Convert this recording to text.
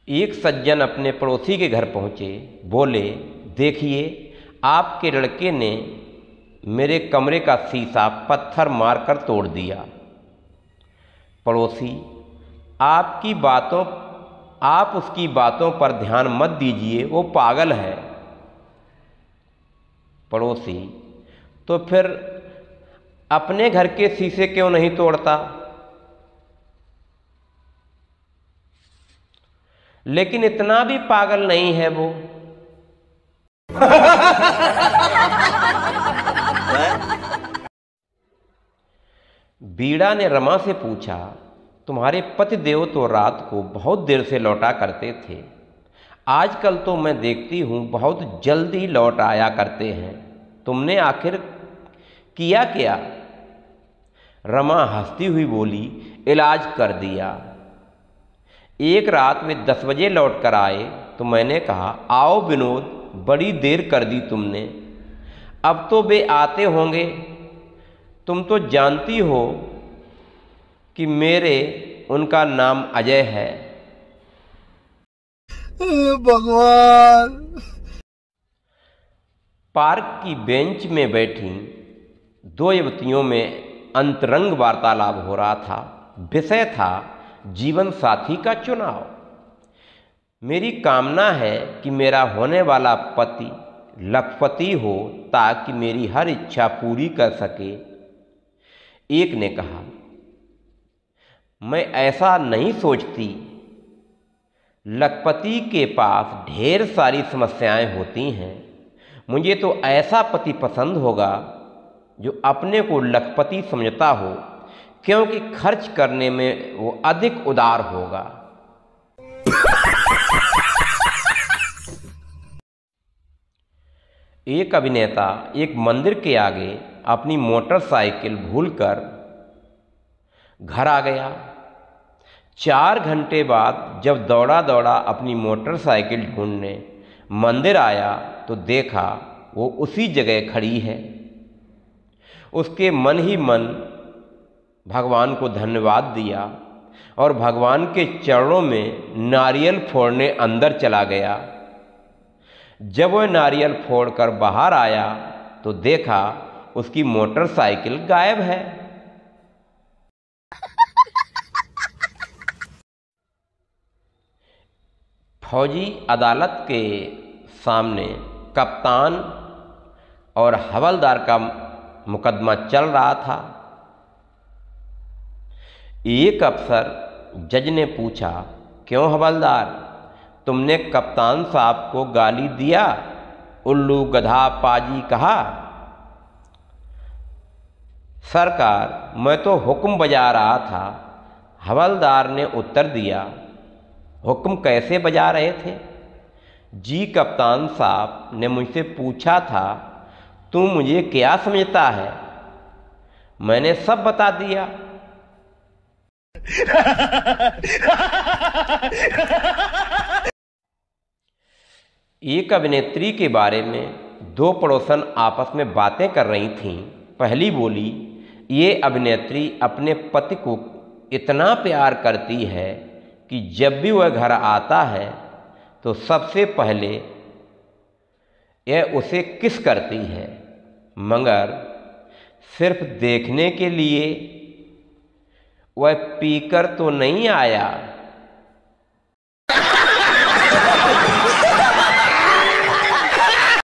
एक सज्जन अपने पड़ोसी के घर पहुँचे। बोले, देखिए आपके लड़के ने मेरे कमरे का शीशा पत्थर मारकर तोड़ दिया। पड़ोसी, आप उसकी बातों पर ध्यान मत दीजिए, वो पागल है। पड़ोसी, तो फिर अपने घर के शीशे क्यों नहीं तोड़ता? लेकिन इतना भी पागल नहीं है वो। बीड़ा ने रमा से पूछा, तुम्हारे पतिदेव तो रात को बहुत देर से लौटा करते थे, आजकल तो मैं देखती हूँ बहुत जल्दी लौट आया करते हैं, तुमने आखिर किया क्या? रमा हंसती हुई बोली, इलाज कर दिया। एक रात वे 10 बजे लौट कर आए तो मैंने कहा, आओ विनोद, बड़ी देर कर दी तुमने, अब तो वे आते होंगे। तुम तो जानती हो कि उनका नाम अजय है। भगवान। पार्क की बेंच में बैठी 2 युवतियों में अंतरंग वार्तालाप हो रहा था। विषय था जीवन साथी का चुनाव। मेरी कामना है कि मेरा होने वाला पति लखपति हो ताकि मेरी हर इच्छा पूरी कर सके। एक ने कहा, मैं ऐसा नहीं सोचती, लखपति के पास ढेर सारी समस्याएं होती हैं, मुझे तो ऐसा पति पसंद होगा जो अपने को लखपति समझता हो, क्योंकि खर्च करने में वो अधिक उदार होगा। एक अभिनेता एक मंदिर के आगे अपनी मोटरसाइकिल भूलकर घर आ गया। 4 घंटे बाद जब दौड़ा दौड़ा अपनी मोटरसाइकिल ढूंढने मंदिर आया तो देखा वो उसी जगह खड़ी है। उसके मन ही मन भगवान को धन्यवाद दिया और भगवान के चरणों में नारियल फोड़ने अंदर चला गया। जब वह नारियल फोड़कर बाहर आया तो देखा उसकी मोटरसाइकिल गायब है। फौजी अदालत के सामने कप्तान और हवलदार का मुकदमा चल रहा था। एक अफसर जज ने पूछा, क्यों हवलदार, तुमने कप्तान साहब को गाली दिया, उल्लू गधा पाजी कहा? सरकार, मैं तो हुक्म बजा रहा था, हवलदार ने उत्तर दिया। हुक्म कैसे बजा रहे थे? जी कप्तान साहब ने मुझसे पूछा था, तू मुझे क्या समझता है? मैंने सब बता दिया। एक अभिनेत्री के बारे में 2 पड़ोसन आपस में बातें कर रही थीं। पहली बोली, ये अभिनेत्री अपने पति को इतना प्यार करती है कि जब भी वह घर आता है तो सबसे पहले यह उसे किस करती है, मगर सिर्फ देखने के लिए वह पीकर तो नहीं आया,